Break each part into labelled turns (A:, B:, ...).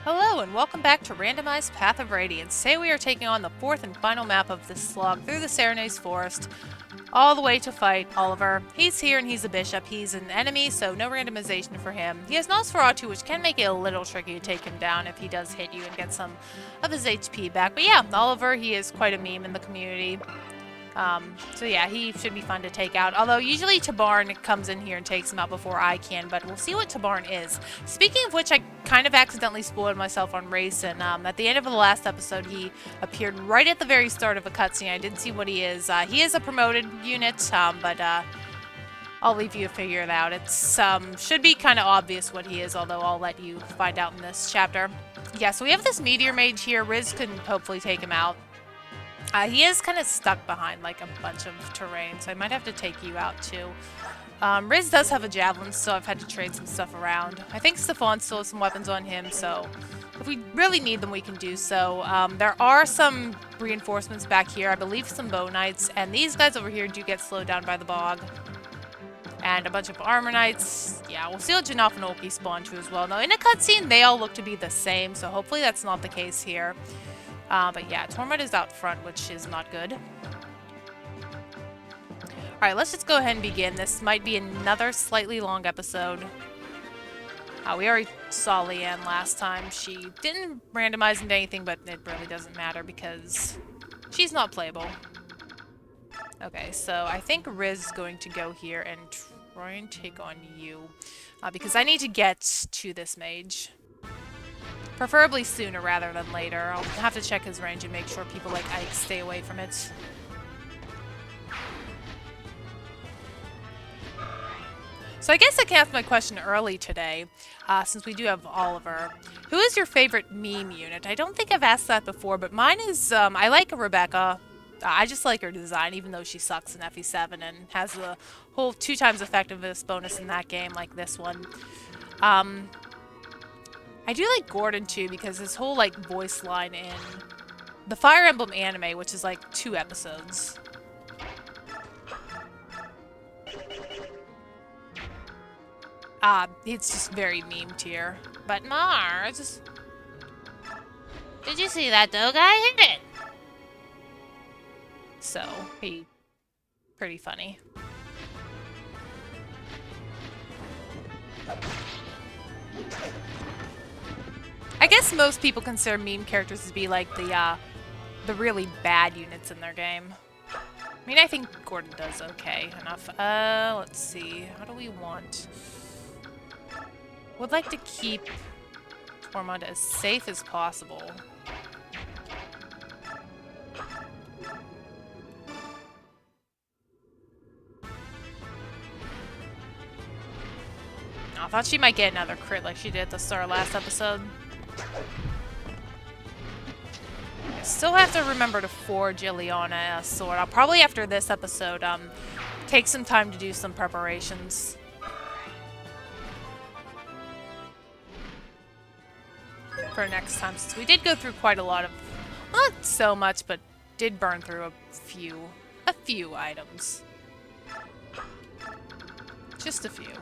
A: Hello and welcome back to Randomized Path of Radiance. Today we are taking on the fourth and final map of this slog through the Serenades Forest, all the way to fight Oliver. He's here and he's a bishop. He's an enemy, so no randomization for him. He has Nosferatu, which can make it a little tricky to take him down if he does hit you and get some of his HP back. But yeah, Oliver, he is quite a meme in the community. So yeah, he should be fun to take out. Although usually Tabarn comes in here and takes him out before I can, but we'll see what Tabarn is. Speaking of which, I kind of accidentally spoiled myself on Race, and at the end of the last episode, he appeared right at the very start of a cutscene. I didn't see what he is. He is a promoted unit, but I'll leave you to figure it out. It's should be kind of obvious what he is, although I'll let you find out in this chapter. Yeah, so we have this meteor mage here. Riz can hopefully take him out. He is kind of stuck behind like a bunch of terrain, so I might have to take you out too. Riz does have a javelin, so I've had to trade some stuff around. I think Stefan still has some weapons on him, so if we really need them, we can do so. There are some reinforcements back here, I believe some bow knights, and these guys over here do get slowed down by the bog. And a bunch of armor knights. Yeah, we'll see what Janaf and Olki spawn to as well. Now, in a cutscene, they all look to be the same, so hopefully that's not the case here. But yeah, Tormund is out front, which is not good. Alright, let's just go ahead and begin. This might be another slightly long episode. We already saw Leanne last time. She didn't randomize into anything, but it really doesn't matter because she's not playable. Okay, so I think Riz is going to go here and try and take on you. Because I need to get to this mage. Preferably sooner rather than later. I'll have to check his range and make sure people like Ike stay away from it. So I guess I can ask my question early today, since we do have Oliver. Who is your favorite meme unit? I don't think I've asked that before, but mine is, I like Rebecca. I just like her design, even though she sucks in FE7 and has the whole 2x effectiveness bonus in that game like this one. I do like Gordon too because his whole like voice line in the Fire Emblem anime, which is like 2 episodes. It's just very meme tier. But Mars, did you see that though, guy? Hit it. So he pretty funny. I guess most people consider meme characters to be like the really bad units in their game. I mean, I think Gordon does okay enough. Let's see. How do we want? Would like to keep Tormund as safe as possible. I thought she might get another crit like she did at the start of last episode. I still have to remember to forge Ileana a sword. I'll probably, after this episode, take some time to do some preparations. For next time, since we did go through quite a lot of, not so much, but did burn through a few items. Just a few.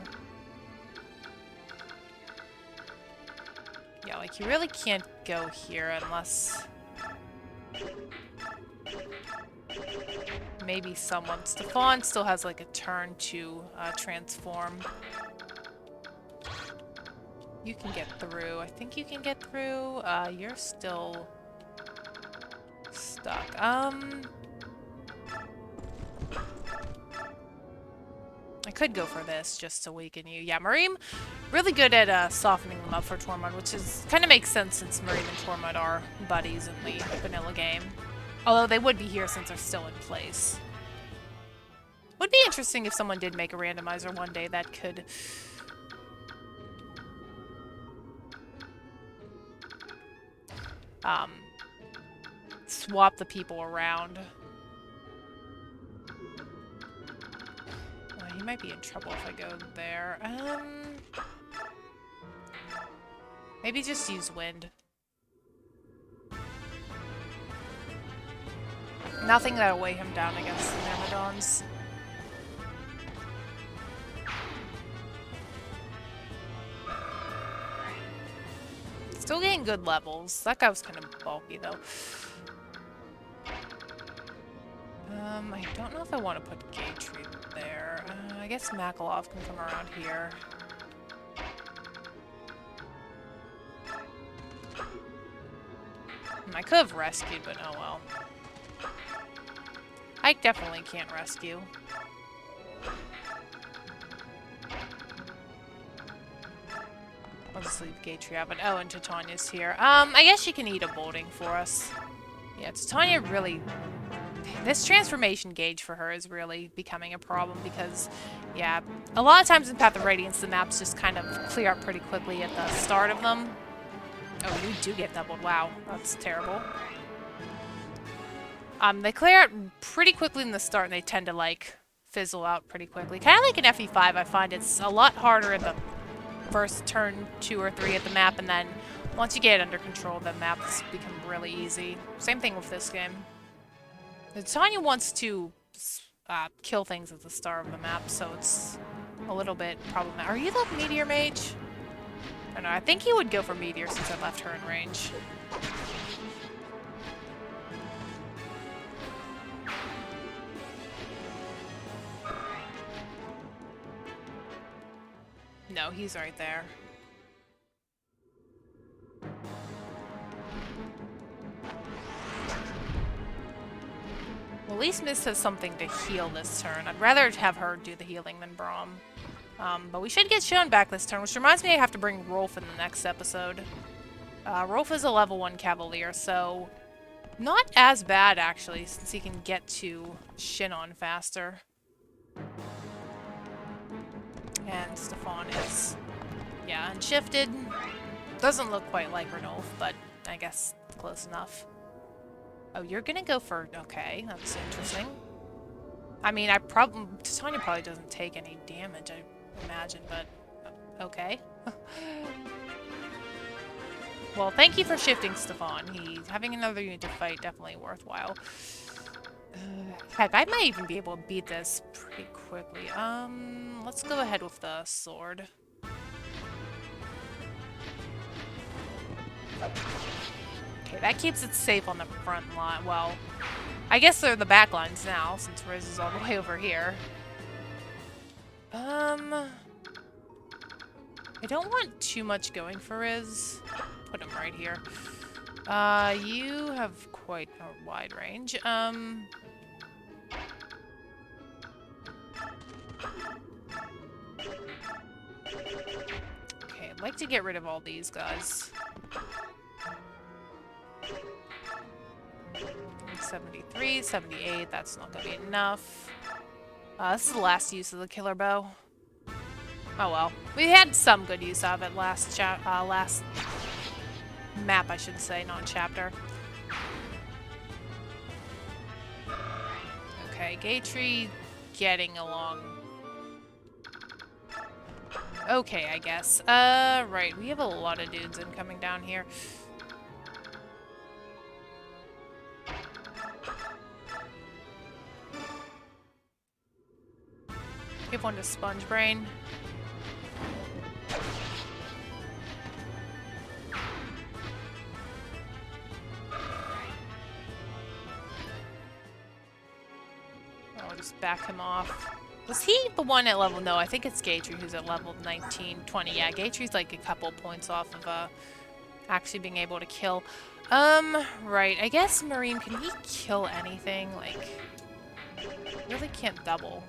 A: Yeah, like you really can't go here unless maybe someone. Stefan still has like a turn to transform. You can get through. I think you can get through. You're still stuck. I could go for this just to weaken you. Yeah, Mareem, really good at softening them up for Tormund, which is kind of makes sense since Mareem and Tormund are buddies in the vanilla game. Although they would be here since they're still in place. Would be interesting if someone did make a randomizer one day that could swap the people around. He might be in trouble if I go there. Maybe just use wind. Nothing that'll weigh him down against the Myrmidons. Still getting good levels. That guy was kind of bulky, though. I don't know if I want to put Gatry there. I guess Makalov can come around here. I could have rescued, but oh well. I definitely can't rescue. I'll just leave Gatry out, but oh, and Titania's here. I guess she can eat a bolting for us. Yeah, Titania really... This transformation gauge for her is really becoming a problem because, yeah, a lot of times in Path of Radiance, the maps just kind of clear up pretty quickly at the start of them. Oh, we do get doubled. Wow, that's terrible. They clear out pretty quickly in the start, and they tend to, like, fizzle out pretty quickly. Kind of like in FE5, I find it's a lot harder in the first turn 2 or 3 at the map, and then once you get it under control, the maps become really easy. Same thing with this game. Tanya wants to kill things at the start of the map, so it's a little bit problematic. Are you the Meteor Mage? I don't know. I think he would go for Meteor since I left her in range. No, he's right there. Well, at least Mist has something to heal this turn. I'd rather have her do the healing than Braum. But we should get Shone back this turn, which reminds me I have to bring Rolf in the next episode. Rolf is a level 1 Cavalier, so not as bad, actually, since he can get to Shinon faster. And Stefan is, yeah, unshifted. Doesn't look quite like Ranulf, but I guess close enough. Oh, you're gonna go for... Okay, that's interesting. I mean, Titania probably doesn't take any damage, I imagine, but... Okay. Well, thank you for shifting, Stefan. Having another unit to fight, definitely worthwhile. Heck, I might even be able to beat this pretty quickly. Let's go ahead with the sword. Okay, that keeps it safe on the front line. Well, I guess they're the back lines now, since Riz is all the way over here. I don't want too much going for Riz. Put him right here. You have quite a wide range. Okay, I'd like to get rid of all these guys. 73, 78, that's not gonna be enough. This is the last use of the killer bow. Oh well. We had some good use of it last map, I should say, not chapter. Okay, Gatry getting along. Okay, I guess. Right, we have a lot of dudes incoming down here. Give one to Sponge Brain. I'll just back him off. Was he the one at level... No, I think it's Gatry who's at level 19, 20. Yeah, Gatry's like a couple points off of actually being able to kill. Right. I guess Marine, can he kill anything? Like, really can't double.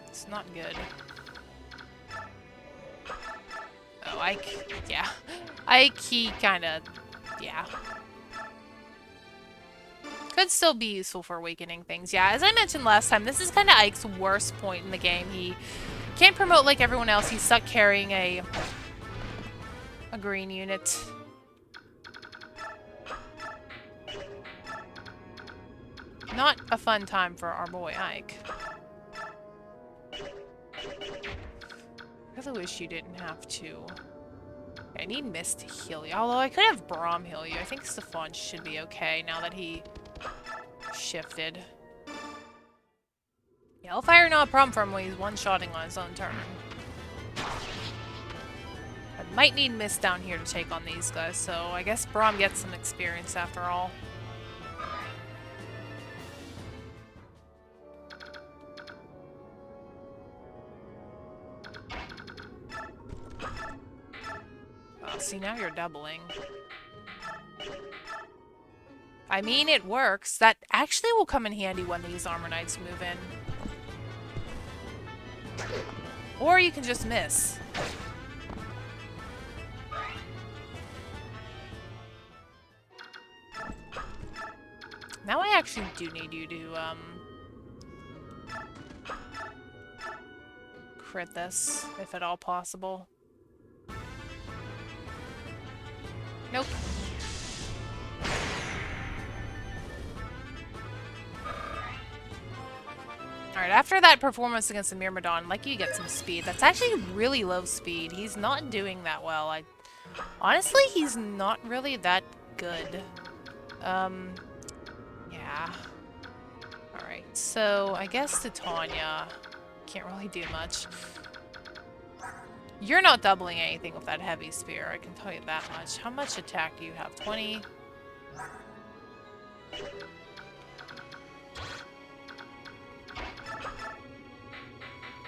A: It's not good. Oh, yeah. He kinda, yeah. Could still be useful for awakening things. Yeah, as I mentioned last time, this is kinda Ike's worst point in the game. He can't promote like everyone else. He's stuck carrying a green unit. Not a fun time for our boy Ike. I really wish you didn't have to. I need Mist to heal you. Although I could have Braum heal you. I think Stefan should be okay now that he shifted. Yeah, Hellfire not a problem for him when he's one-shotting on his own turn. But Might need Mist down here to take on these guys, so I guess Braum gets some experience after all. Oh, see, now you're doubling. I mean, it works. That actually will come in handy when these Armor Knights move in. Or you can just miss. Now I actually do need you to, crit this, if at all possible. Nope. Alright, after that performance against the Myrmidon, like, you get some speed. That's actually really low speed. He's not doing that well. Honestly, he's not really that good. Yeah. Alright, so I guess Titania can't really do much. You're not doubling anything with that heavy spear, I can tell you that much. How much attack do you have? 20?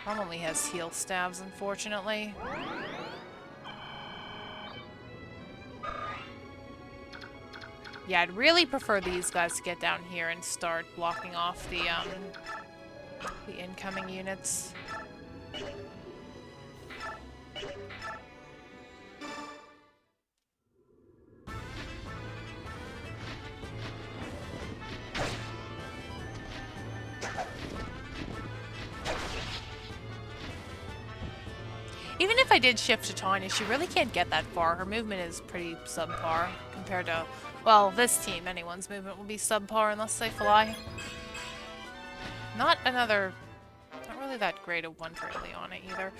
A: Probably has heal stabs, unfortunately. Yeah, I'd really prefer these guys to get down here and start blocking off the incoming units. Even if I did shift to Tanya, she really can't get that far. Her movement is pretty subpar compared to, well, this team. Anyone's movement will be subpar unless they fly. Not really that great a one for Ileana either.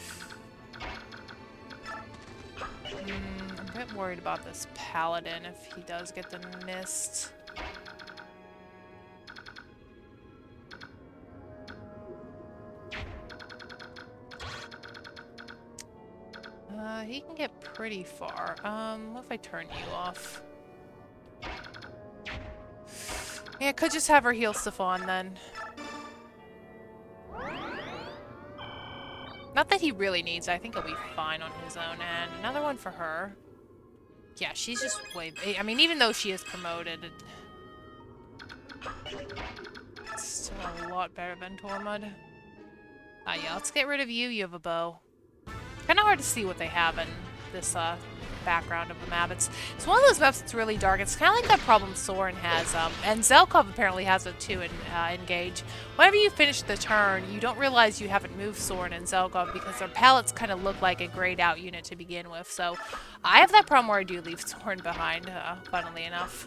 A: I'm a bit worried about this Paladin if he does get the mist. He can get pretty far. What if I turn you off? Yeah, I could just have her heal Stefan then. Not that he really needs it. I think he'll be fine on his own. And another one for her. Yeah, she's just way... I mean, even though she is promoted, it's still a lot better than Tormund. Yeah, let's get rid of you. You have a bow. Kind of hard to see what they have in this background of the map. It's one of those maps that's really dark. It's kind of like that problem Soren has, and Zelkov apparently has it too in Engage. Whenever you finish the turn, you don't realize you haven't moved Soren and Zelkov because their palettes kind of look like a grayed out unit to begin with. So I have that problem where I do leave Soren behind, funnily enough.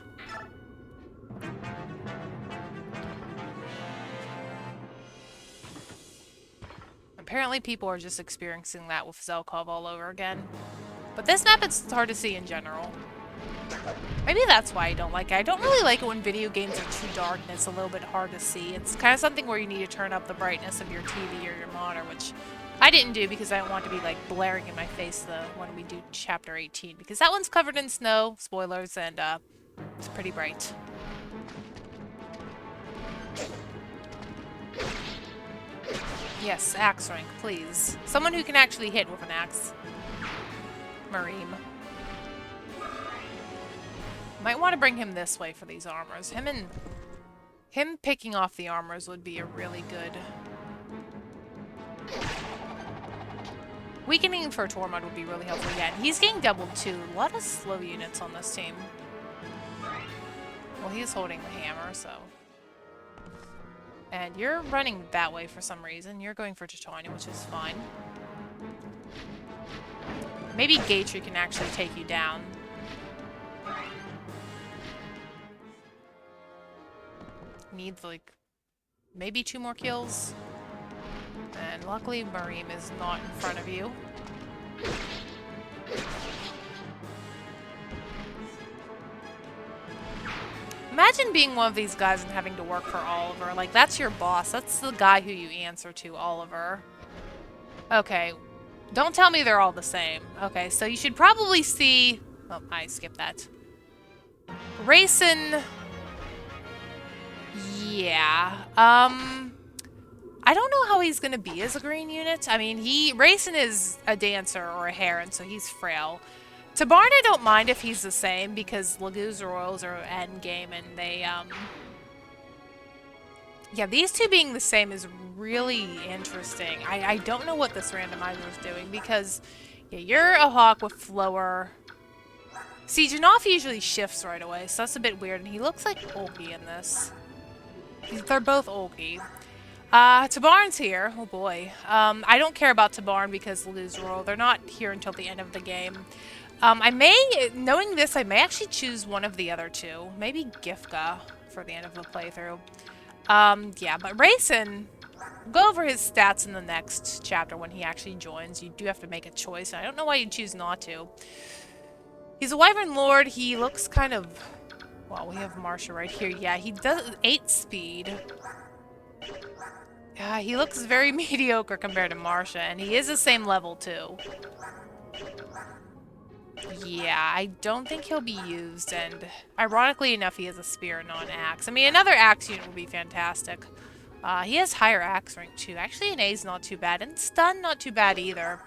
A: Apparently people are just experiencing that with Zelkov all over again. But this map, it's hard to see in general. Maybe that's why I don't like it. I don't really like it when video games are too dark and it's a little bit hard to see. It's kind of something where you need to turn up the brightness of your TV or your monitor, which I didn't do because I don't want to be like blaring in my face when we do Chapter 18. Because that one's covered in snow, spoilers, and it's pretty bright. Yes, axe rank, please. Someone who can actually hit with an axe. Mareem. Might want to bring him this way for these armors. Him picking off the armors would be a really good... Weakening for Tormund would be really helpful. Yeah, and he's getting doubled too. A lot of slow units on this team. Well, he's holding the hammer, so... And you're running that way for some reason. You're going for Titania, which is fine. Maybe Gatry can actually take you down. Needs, like, maybe 2 more kills. And luckily, Mareem is not in front of you. Imagine being one of these guys and having to work for Oliver. Like, that's your boss. That's the guy who you answer to, Oliver. Okay. Don't tell me they're all the same. Okay, so you should probably see... Oh, I skipped that. Racing... Yeah. I don't know how he's gonna be as a green unit. I mean, Racing is a dancer or a heron, so he's frail. Tabarn, I don't mind if he's the same, because Lagoos Royals are endgame, and they, yeah, these two being the same is really interesting. I don't know what this randomizer is doing, because, yeah, you're a hawk with lower... See, Janoff usually shifts right away, so that's a bit weird, and he looks like Olkey in this. They're both Olkey. Tabarn's here. Oh boy. I don't care about Tabarn because Lose Roll. They're not here until the end of the game. Knowing this, I may actually choose one of the other two. Maybe Gifka for the end of the playthrough. Yeah, but Racing, go over his stats in the next chapter when he actually joins. You do have to make a choice. I don't know why you choose not to. He's a Wyvern Lord. He looks kind of... Well, we have Marsha right here. Yeah, he does 8 speed. He looks very mediocre compared to Marsha, and he is the same level, too. Yeah, I don't think he'll be used, and ironically enough, he has a spear and not an axe. I mean, another axe unit would be fantastic. He has higher axe rank, too. Actually, an A's not too bad, and stun not too bad either.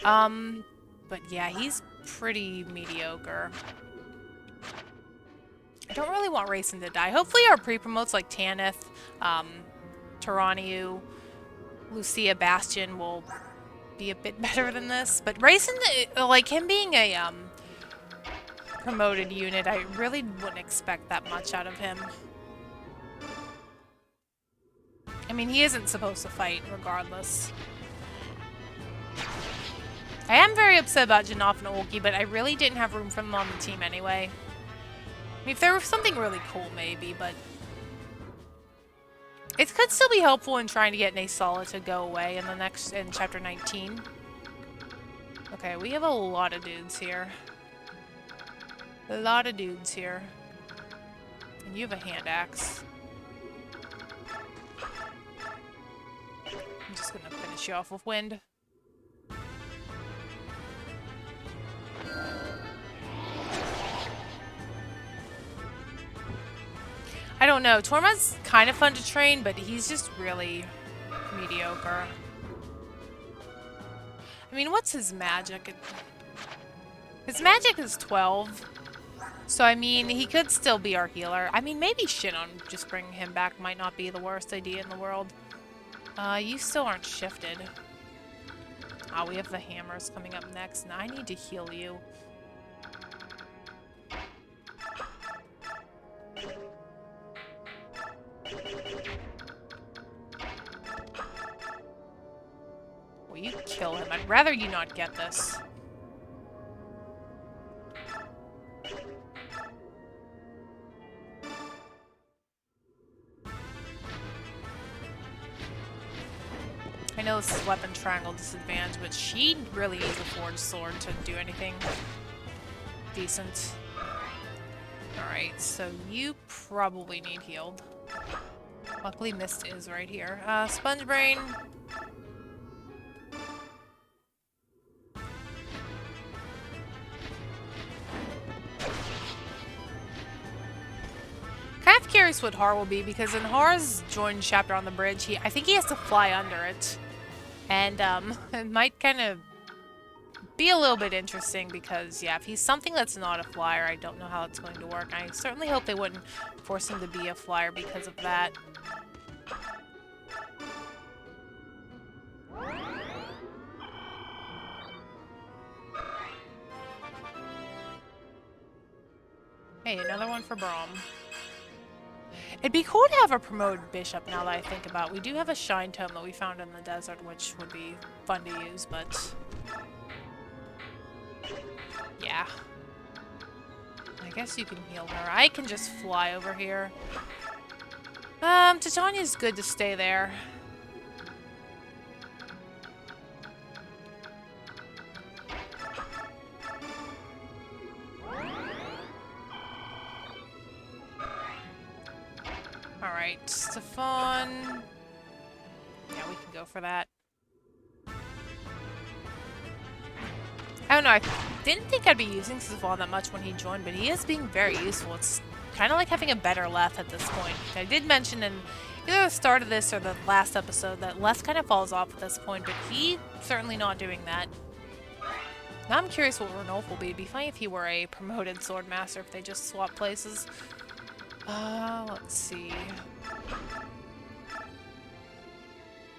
A: But yeah, he's pretty mediocre. I don't really want Racing to die. Hopefully our pre-promotes like Tanith, Taraniu, Lucia, Bastion will be a bit better than this. But Racing, like him being a promoted unit, I really wouldn't expect that much out of him. I mean, he isn't supposed to fight regardless. I am very upset about Janoff and Olkey, but I really didn't have room for them on the team anyway. I mean, if there was something really cool, maybe, but... It could still be helpful in trying to get Nasala to go away in chapter 19. Okay, we have a lot of dudes here. A lot of dudes here. And you have a hand axe. I'm just gonna finish you off with wind. I don't know. Torma's kind of fun to train, but he's just really mediocre. I mean, what's his magic? His magic is 12. So, I mean, he could still be our healer. I mean, maybe Shinon just bringing him back might not be the worst idea in the world. You still aren't shifted. We have the hammers coming up next, and I need to heal you. Will you kill him? I'd rather you not get this. I know this is weapon triangle disadvantage, but she really needs a forged sword to do anything decent. Alright, so you probably need healed. Luckily, Mist is right here. Sponge Brain. Kind of curious what Har will be, because in Har's joined chapter on the bridge, I think he has to fly under it. And, it might kind of be a little bit interesting because, yeah, if he's something that's not a flyer, I don't know how it's going to work. I certainly hope they wouldn't force him to be a flyer because of that. Hey, another one for Braum. It'd be cool to have a promoted bishop now that I think about it. We do have a shine tome that we found in the desert, which would be fun to use, but... yeah. I guess you can heal her. I can just fly over here. Titania's good to stay there. Alright, Stefan. Yeah, we can go for that. know, I didn't think I'd be using Sylvan that much when he joined, but he is being very useful. It's kind of like having a better Leth at this point. I did mention in either the start of this or the last episode that Leth kind of falls off at this point, but he's certainly not doing that. Now I'm curious what Ranulf will be. It'd be funny if he were a promoted Swordmaster if they just swap places. Let's see.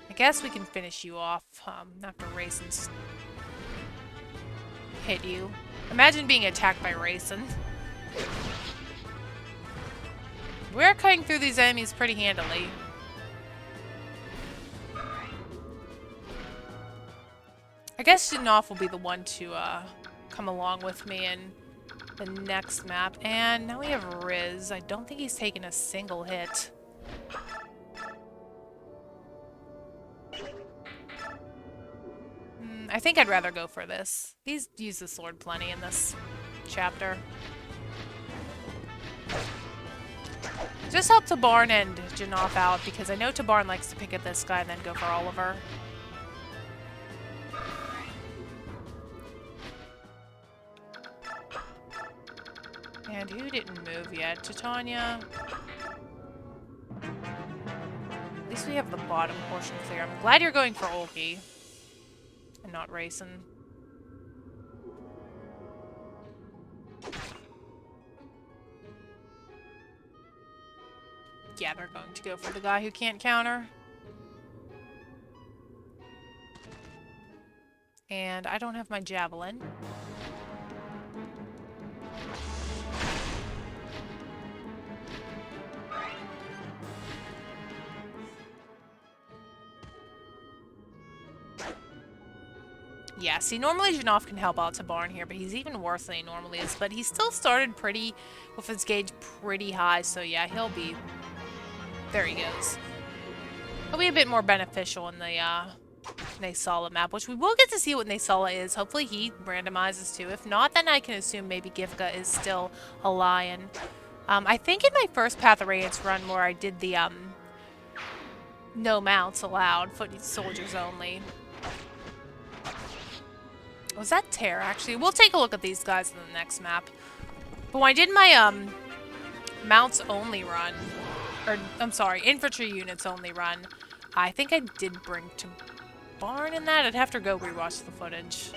A: I guess we can finish you off after Raisins hit you. Imagine being attacked by Raisin. We're cutting through these enemies pretty handily. I guess Janoff will be the one to come along with me in the next map. And now we have Riz. I don't think he's taken a single hit. I think I'd rather go for this. He's used the sword plenty in this chapter. Just help Tabarn and Janoff out, because I know Tabarn likes to pick at this guy and then go for Oliver. And who didn't move yet? Titania. At least we have the bottom portion clear. I'm glad you're going for Olgi and not Raisin. Yeah, they're going to go for the guy who can't counter. And I don't have my javelin. Yeah, see, normally Janoff can help out Tabarn here, but he's even worse than he normally is. But he still started with his gauge pretty high, so yeah, he'll be... There he goes. He'll be a bit more beneficial in the Naysala map, which we will get to see what Naysala is. Hopefully he randomizes too. If not, then I can assume maybe Gifka is still a lion. I think in my first Path of Radiance run where I did the no mounts allowed, foot soldiers only. Was that Tear, actually? We'll take a look at these guys in the next map. But when I did my mounts only run, or I'm sorry, infantry units only run, I think I did bring Tabarn in that. I'd have to go rewatch the footage.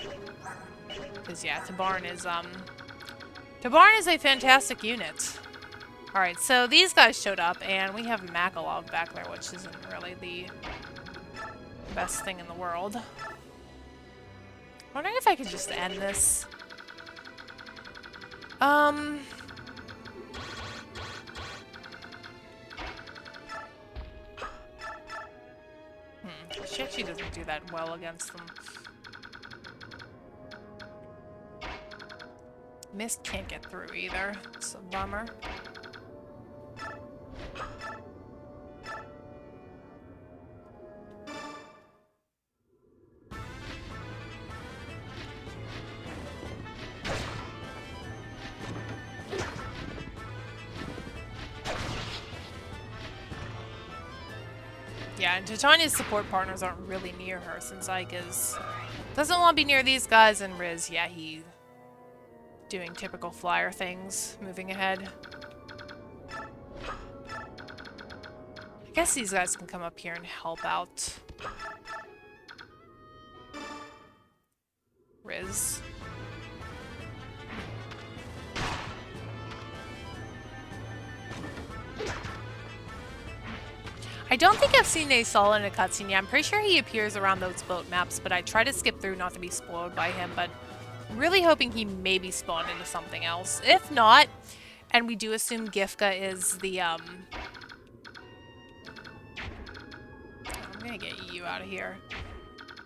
A: Because yeah, Tabarn is a fantastic unit. Alright, so these guys showed up, and we have Makalov back there, which isn't really the best thing in the world. I'm wondering if I could just end this. She actually doesn't do that well against them. Mist can't get through either. It's a bummer. Yeah, and Titania's support partners aren't really near her, since Ike doesn't want to be near these guys, and Riz, yeah, he's doing typical flyer things, moving ahead. I guess these guys can come up here and help out Riz. I don't think I've seen Naysala in a cutscene yet. I'm pretty sure he appears around those boat maps, but I try to skip through not to be spoiled by him, but I'm really hoping he maybe spawned into something else. If not, and we do assume Gifka is the, I'm gonna get you out of here.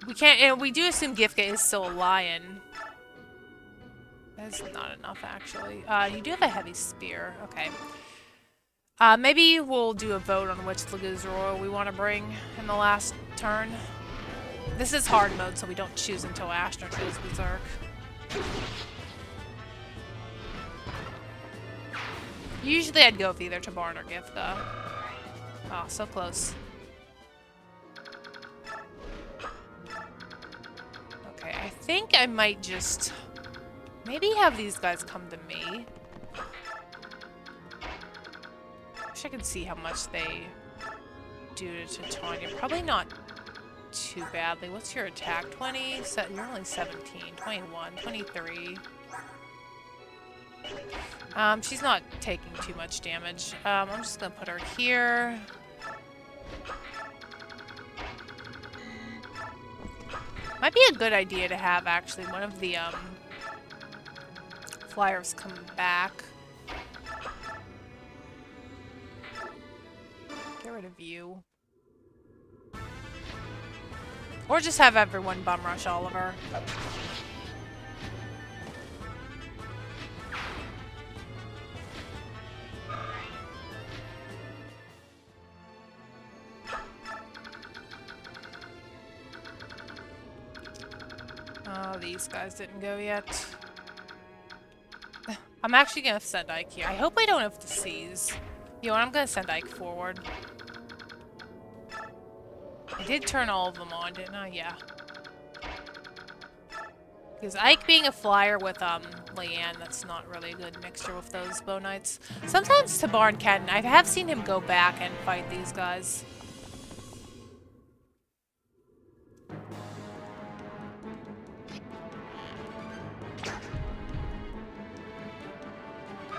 A: We can't, and we do assume Gifka is still a lion. That's not enough, actually. You do have a heavy spear. Okay. Maybe we'll do a vote on which Laguz Royal we want to bring in the last turn. This is hard mode, so we don't choose until Ashner goes Berserk. Usually I'd go with either Tabarn or Gifka. Oh, so close. Okay, I think I might just Maybe have these guys come to me. Wish I could see how much they do to Titania. Probably not too badly. What's your attack? 20? You're only 17. 21. 23. She's not taking too much damage. I'm just gonna put her here. Might be a good idea to have, actually, one of the, flyers come back. Get rid of you. Or just have everyone bum rush Oliver. Oh, these guys didn't go yet. I'm actually gonna send Ike here. I hope I don't have to seize. You know what, I'm gonna send Ike forward. I did turn all of them on, didn't I? Yeah. Because Ike being a flyer with, Leanne, that's not really a good mixture with those bow knights. Sometimes Tabarn can. I have seen him go back and fight these guys.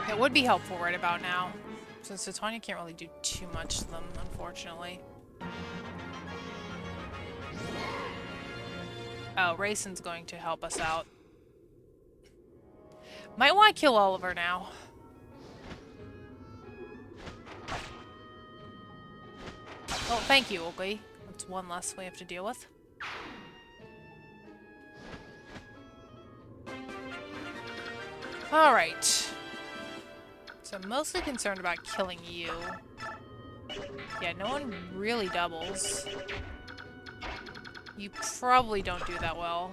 A: It would be helpful right about now, since Titania can't really do too much to them, unfortunately. Oh, Rayson's going to help us out. Might want to kill Oliver now. Oh, thank you, Oakley. That's one less we have to deal with. Alright. So I'm mostly concerned about killing you. Yeah, no one really doubles. You probably don't do that well.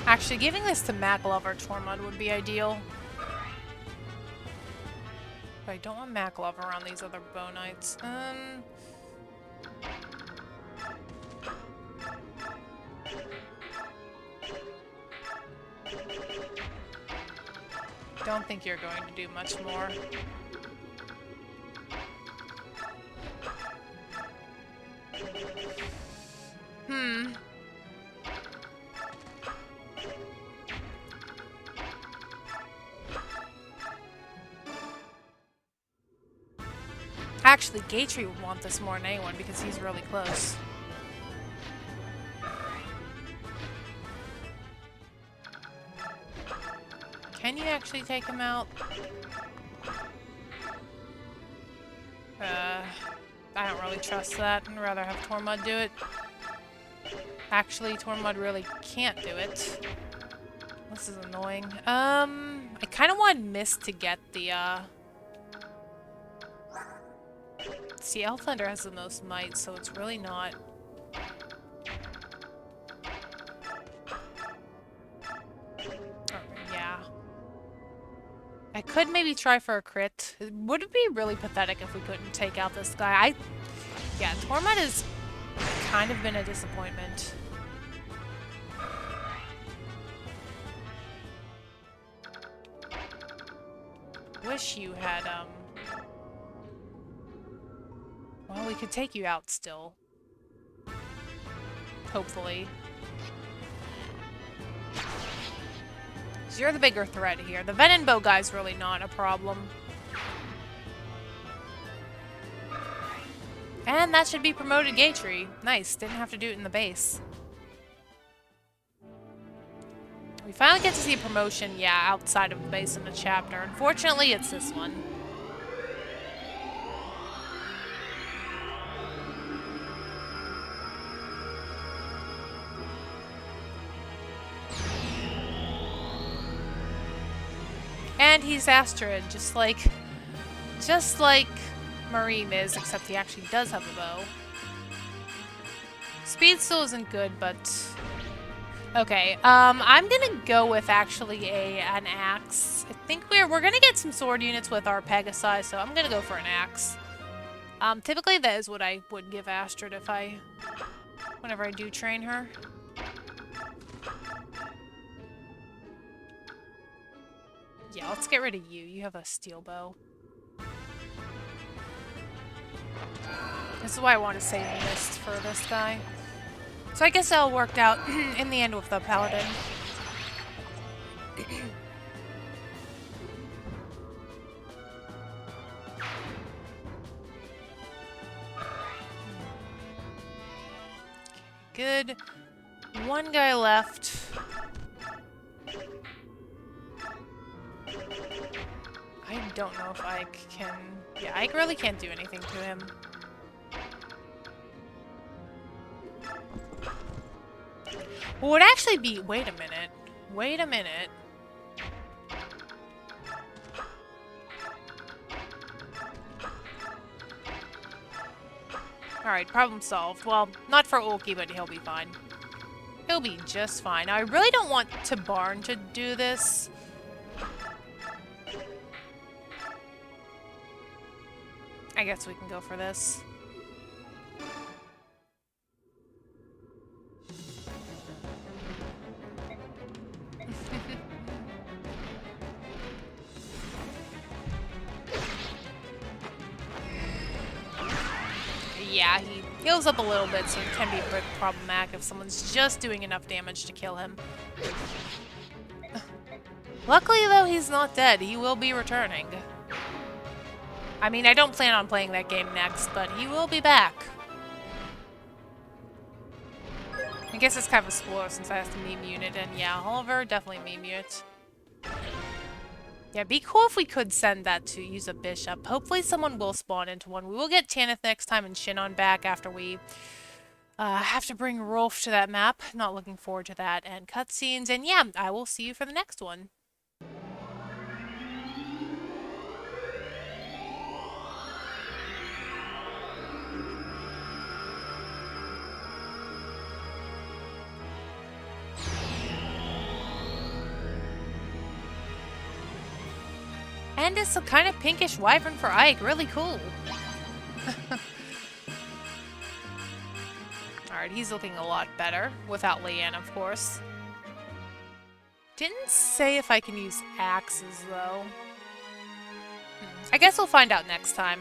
A: Actually, giving this to Maklov or Tormund would be ideal. But I don't want Maklov around these other bow knights. Don't think you're going to do much more. Actually, Gatry would want this more than anyone because he's really close. Can you actually take him out? I don't really trust that. I'd rather have Tormund do it. Actually, Tormund really can't do it. This is annoying. I kind of want Mist to get the, See, Elflander has the most might, so it's really not... yeah. I could maybe try for a crit. Would it be really pathetic if we couldn't take out this guy? Yeah, Tormund has kind of been a disappointment. Wish you had, well, we could take you out still. Hopefully. So you're the bigger threat here. The Venom Bow guy's really not a problem. And that should be promoted Gatry. Nice, didn't have to do it in the base. We finally get to see a promotion, yeah, outside of the base in the chapter. Unfortunately, it's this one. And he's Astrid, just like Mareem is, except he actually does have a bow. Speed still isn't good, but Okay, I'm gonna go with actually an axe. I think we're gonna get some sword units with our Pegasi, so I'm gonna go for an axe. Typically that is what I would give Astrid whenever I do train her. Yeah, let's get rid of you. You have a steel bow. This is why I want to save Mist for this guy. So I guess that all worked out in the end with the Paladin. Good. One guy left. I don't know if Ike can... Yeah, Ike really can't do anything to him. What would actually be... Wait a minute. Wait a minute. Alright, problem solved. Well, not for Ulki, but he'll be fine. He'll be just fine. Now, I really don't want to Barn to do this. I guess we can go for this. Yeah, he heals up a little bit, so it can be a bit problematic if someone's just doing enough damage to kill him. Luckily, though, he's not dead. He will be returning. I mean, I don't plan on playing that game next, but he will be back. I guess it's kind of a spoiler since I have to meme unit, and yeah, Oliver, definitely meme unit. Yeah, be cool if we could send that to use a bishop. Hopefully someone will spawn into one. We will get Tanith next time and Shinon back after we have to bring Rolf to that map. Not looking forward to that. And cutscenes. And yeah, I will see you for the next one. And it's a kind of pinkish wyvern for Ike. Really cool. Alright, he's looking a lot better. Without Leanne, of course. Didn't say if I can use axes, though. I guess we'll find out next time.